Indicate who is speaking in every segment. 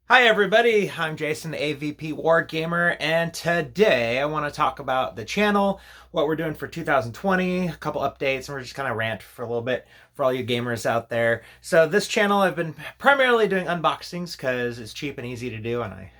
Speaker 1: Hi everybody, I'm Jason, the AVP Wargamer, and today I want to talk about the channel, what we're doing for 2020, a couple updates, and we're just kind of rant for a little bit for all you gamers out there. So this channel I've been primarily doing unboxings because it's cheap and easy to do, and I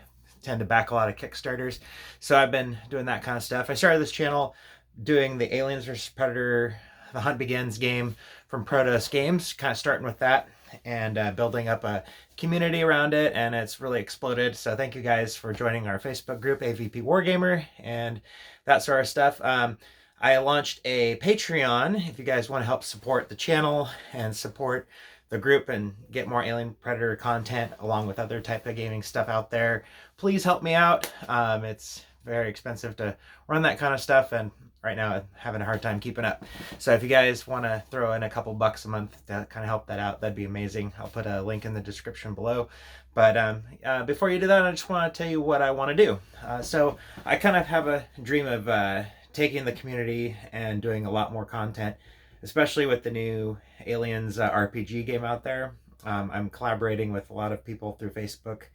Speaker 1: tend to back a lot of Kickstarters. So I've been doing that kind of stuff. I started this channel doing the Aliens vs. Predator The Hunt Begins game from Protos Games, kind of starting with that and building up a community around it, and it's really exploded. So thank you guys for joining our Facebook group, AVP Wargamer, and that sort of stuff. I launched a Patreon if you guys want to help support the channel and support the group and get more Alien Predator content along with other type of gaming stuff out there. Please help me out. It's very expensive to run that kind of stuff, and right now I'm having a hard time keeping up. So if you guys want to throw in a couple bucks a month to kind of help that out, that'd be amazing. I'll put a link in the description below. But before you do that, I just want to tell you what I want to do. So I kind of have a dream of taking the community and doing a lot more content, especially with the new Aliens RPG game out there. I'm collaborating with a lot of people through Facebook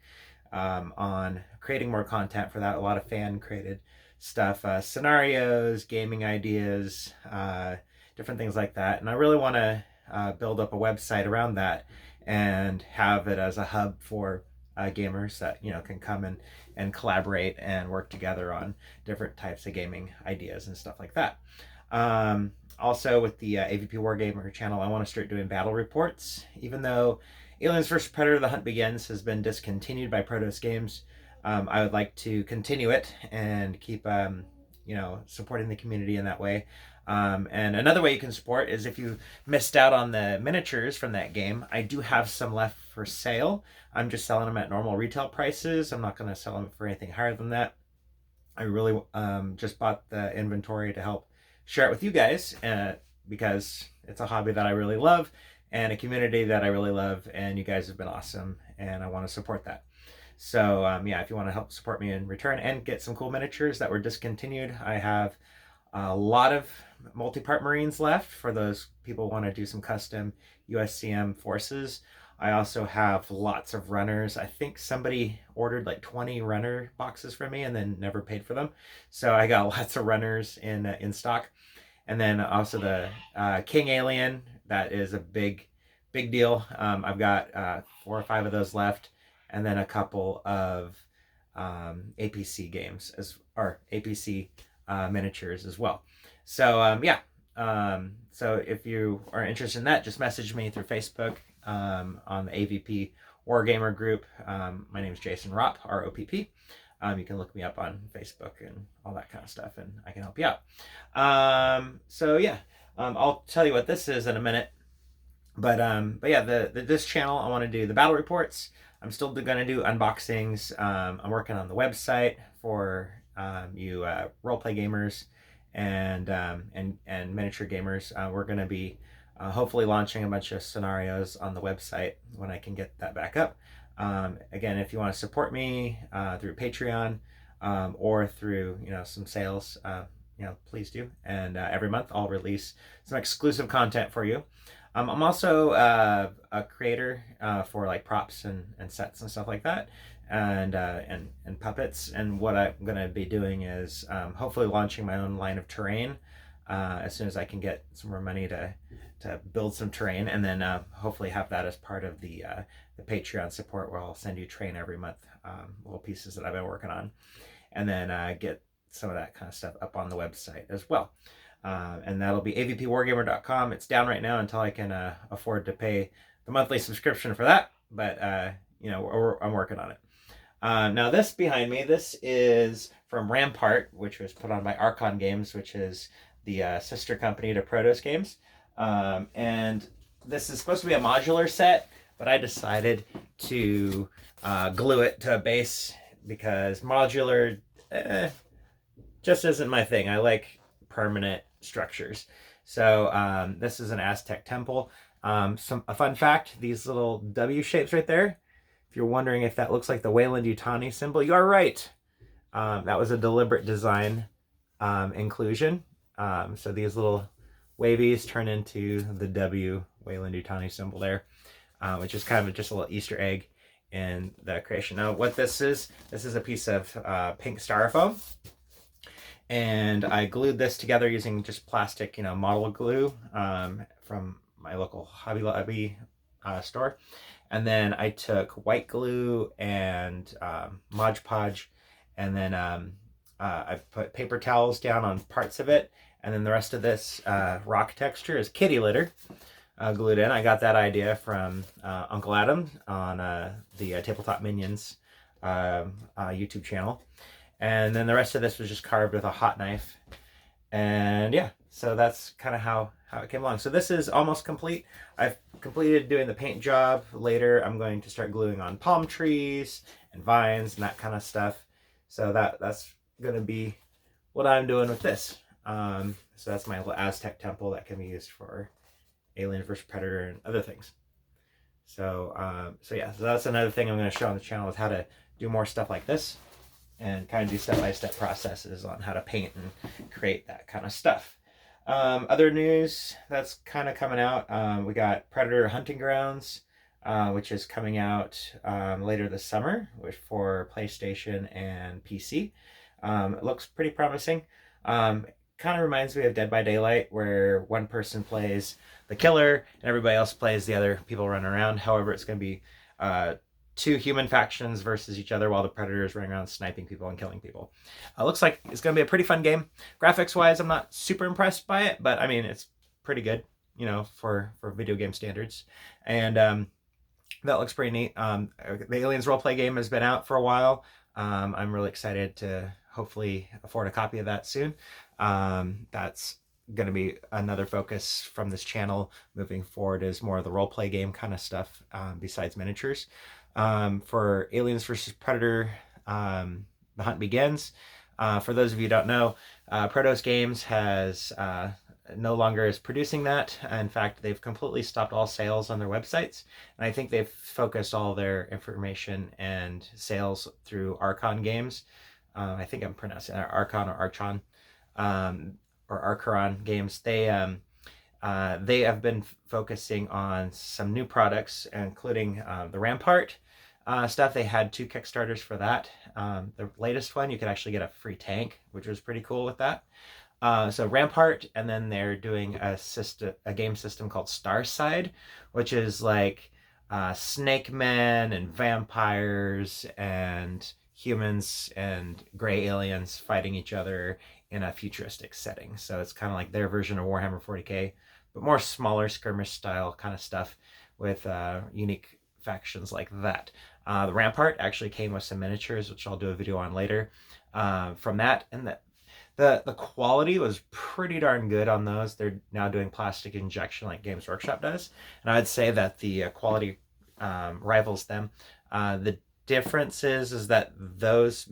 Speaker 1: on creating more content for that, a lot of fan created stuff, scenarios, gaming ideas, different things like that. And I really want to build up a website around that and have it as a hub for gamers that can come and collaborate and work together on different types of gaming ideas and stuff like that. Also, with the AVP Wargamer channel, I want to start doing battle reports, even though Aliens vs. Predator The Hunt Begins has been discontinued by Protos Games. I would like to continue it and keep supporting the community in that way. And another way you can support is if you missed out on the miniatures from that game. I do have some left for sale. I'm just selling them at normal retail prices. I'm not going to sell them for anything higher than that. I really just bought the inventory to help share it with you guys because it's a hobby that I really love and a community that I really love, and you guys have been awesome, and I want to support that. So yeah, if you want to help support me in return and get some cool miniatures that were discontinued, I have a lot of multi-part Marines left for those people who want to do some custom USCM forces. I also have lots of runners. I think somebody ordered like 20 runner boxes from me and then never paid for them. So I got lots of runners in stock. And then also the King Alien, that is a big deal. I've got 4 or 5 of those left, and then a couple of APC games or APC miniatures as well. So yeah, so if you are interested in that, just message me through Facebook on the AVP Wargamer group. My name is Jason Ropp, R-O-P-P. You can look me up on Facebook and all that kind of stuff, and I can help you out. So yeah, I'll tell you what this is in a minute. But yeah, this channel I want to do the battle reports. I'm still going to do unboxings. I'm working on the website for you roleplay gamers and miniature gamers. We're going to be hopefully launching a bunch of scenarios on the website when I can get that back up. Again, if you want to support me through Patreon or through some sales, please do. And every month I'll release some exclusive content for you. I'm also a creator for like props and sets and stuff like that, and puppets. And what I'm going to be doing is hopefully launching my own line of terrain as soon as I can get some more money to build some terrain, and then hopefully have that as part of the Patreon support, where I'll send you terrain every month, little pieces that I've been working on, and then get some of that kind of stuff up on the website as well. And that'll be avpwargamer.com. It's down right now until I can afford to pay the monthly subscription for that, but I'm working on it. Now this behind me, this is from Rampart, which was put on by Archon Games, which is the sister company to Protos Games. And this is supposed to be a modular set, but I decided to glue it to a base because modular just isn't my thing. I like permanent structures. So this is an Aztec temple. A fun fact, these little W shapes right there, if you're wondering if that looks like the Weyland-Yutani symbol, you are right. That was a deliberate design inclusion. So these little wavies turn into the W Weyland-Yutani symbol there, which is kind of just a little Easter egg in the creation. Now, what this is a piece of pink styrofoam, and I glued this together using just plastic, model glue from my local Hobby Lobby store. And then I took white glue and Mod Podge, and then I put paper towels down on parts of it, and then the rest of this rock texture is kitty litter glued in. I got that idea from Uncle Adam on the Tabletop Minions YouTube channel. And then the rest of this was just carved with a hot knife. And yeah, so that's kind of how it came along. So this is almost complete. I've completed doing the paint job. Later, I'm going to start gluing on palm trees and vines and that kind of stuff. So that's going to be what I'm doing with this. So that's my little Aztec temple that can be used for Alien vs. Predator and other things. So yeah, so that's another thing I'm going to show on the channel is how to do more stuff like this, and kind of do step-by-step processes on how to paint and create that kind of stuff. Other news that's kind of coming out, we got Predator Hunting Grounds, which is coming out later this summer for PlayStation and PC. It looks pretty promising. Kind of reminds me of Dead by Daylight, where one person plays the killer and everybody else plays the other people running around. However, it's going to be two human factions versus each other while the Predator is running around sniping people and killing people. Looks like it's going to be a pretty fun game. Graphics wise, I'm not super impressed by it, but I mean, it's pretty good, for video game standards. And that looks pretty neat. The Aliens roleplay game has been out for a while. I'm really excited to hopefully afford a copy of that soon. That's going to be another focus from this channel moving forward, is more of the roleplay game kind of stuff besides miniatures. For Aliens vs. Predator, The Hunt Begins. For those of you who don't know, Protos Games has no longer is producing that. In fact, they've completely stopped all sales on their websites, and I think they've focused all their information and sales through Archon Games. I think I'm pronouncing it Archon or Archon, or Archeron Games. They have been focusing on some new products, including the Rampart stuff. They had 2 Kickstarters for that. The latest one, you could actually get a free tank, which was pretty cool with that. So Rampart, and then they're doing a game system called Starside, which is like snake men and vampires and humans and gray aliens fighting each other in a futuristic setting. So it's kind of like their version of Warhammer 40k, but more smaller skirmish style kind of stuff with unique factions like that. The Rampart actually came with some miniatures, which I'll do a video on later from that. And the quality was pretty darn good on those. They're now doing plastic injection like Games Workshop does. And I'd say that the quality rivals them. The difference is that those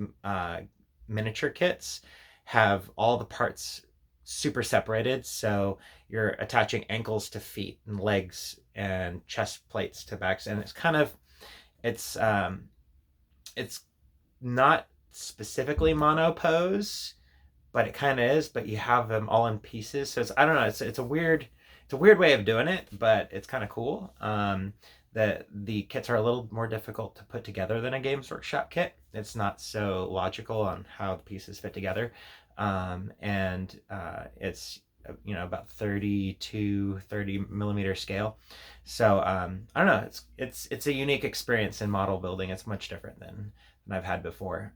Speaker 1: miniature kits have all the parts super separated, so you're attaching ankles to feet and legs and chest plates to backs, and it's not specifically mono pose, but it kind of is, but you have them all in pieces. So I don't know, it's a weird way of doing it, but it's kind of cool. The kits are a little more difficult to put together than a Games Workshop kit. It's not so logical on how the pieces fit together. And it's about 30 millimeter scale. So I don't know, it's a unique experience in model building. It's much different than I've had before.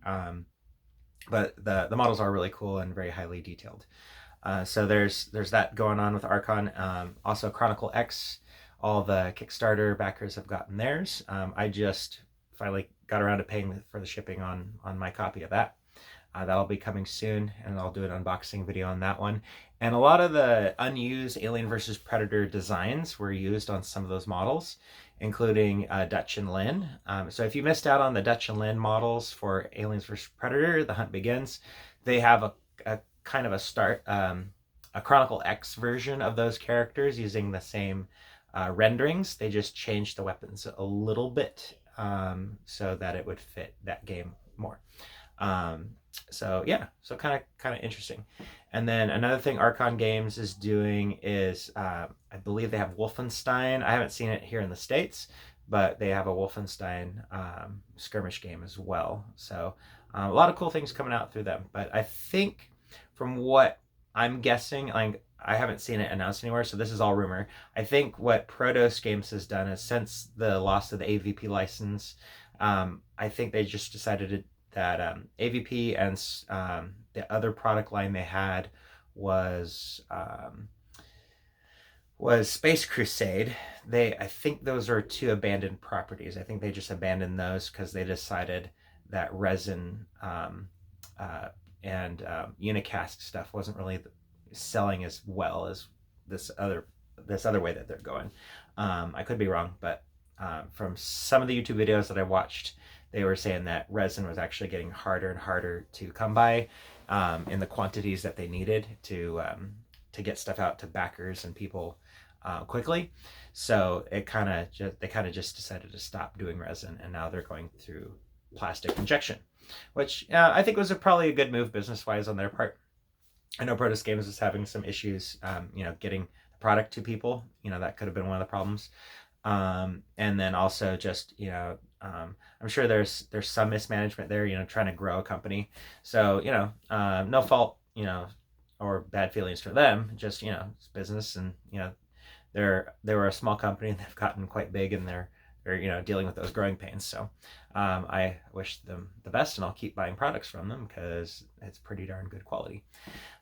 Speaker 1: But the models are really cool and very highly detailed. So there's that going on with Archon. Also Chronicle X, all the Kickstarter backers have gotten theirs. I just finally got around to paying for the shipping on my copy of that. That'll be coming soon, and I'll do an unboxing video on that one. And a lot of the unused Alien vs. Predator designs were used on some of those models, including Dutch and Lynn. So if you missed out on the Dutch and Lynn models for Aliens vs. Predator, The Hunt Begins, they have a kind of a Chronicle X version of those characters using the same renderings. They just changed the weapons a little bit so that it would fit that game more. So yeah, so kind of interesting. And then another thing Archon Games is doing is I believe they have Wolfenstein. I haven't seen it here in the States, but they have a Wolfenstein skirmish game as well. So a lot of cool things coming out through them. But I think from what I'm guessing, like I haven't seen it announced anywhere, so this is all rumor. I think what Protos Games has done is since the loss of the AVP license, I think they just decided that AVP and the other product line they had was Space Crusade. I think those are two abandoned properties. I think they just abandoned those because they decided that resin and unicast stuff wasn't really selling as well as this other way that they're going. I could be wrong, but from some of the YouTube videos that I watched, they were saying that resin was actually getting harder and harder to come by in the quantities that they needed to get stuff out to backers and people quickly. So they kind of just decided to stop doing resin, and now they're going through plastic injection, which I think was probably a good move business wise on their part. I know Protos Games was having some issues, getting the product to people. That could have been one of the problems. And then also just, I'm sure there's some mismanagement there, trying to grow a company. So, no fault, or bad feelings for them, just, it's business, and, they were a small company and they've gotten quite big, and they're dealing with those growing pains. So I wish them the best, and I'll keep buying products from them because it's pretty darn good quality.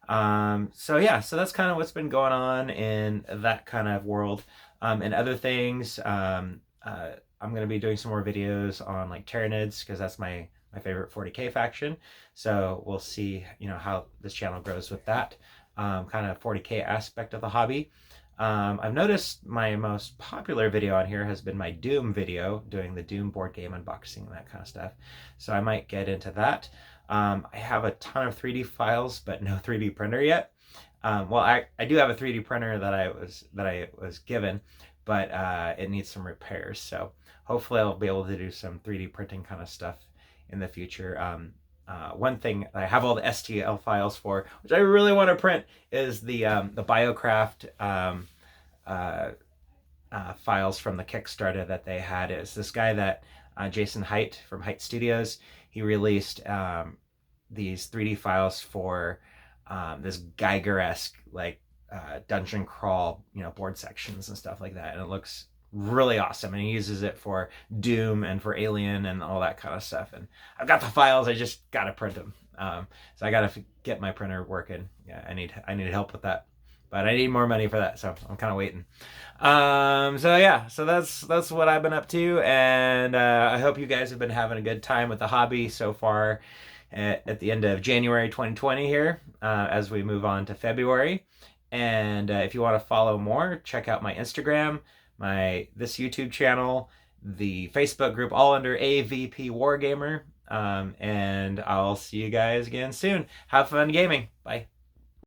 Speaker 1: So that's kind of what's been going on in that kind of world. And other things, I'm going to be doing some more videos on like Tyranids, because that's my favorite 40k faction. So we'll see, how this channel grows with that kind of 40k aspect of the hobby. I've noticed my most popular video on here has been my Doom video, doing the Doom board game unboxing and that kind of stuff. So I might get into that. I have a ton of 3D files, but no 3D printer yet. Well, I do have a 3D printer that I was given, but it needs some repairs. So hopefully I'll be able to do some 3D printing kind of stuff in the future. One thing I have all the STL files for, which I really want to print, is the Biocraft files from the Kickstarter that they had. Is this guy that Jason Height from Height Studios, he released these 3D files for this Geiger-esque dungeon crawl, board sections and stuff like that, and it looks really awesome, and he uses it for Doom and for Alien and all that kind of stuff. And I've got the files, I just gotta print them. So I gotta get my printer working. Yeah, I need help with that, but I need more money for that, so I'm kind of waiting. So that's what I've been up to, and I hope you guys have been having a good time with the hobby so far at the end of January 2020 here, as we move on to February. And if you want to follow more, check out my Instagram, this YouTube channel, the Facebook group, all under AVP Wargamer. And I'll see you guys again soon. Have fun gaming. Bye.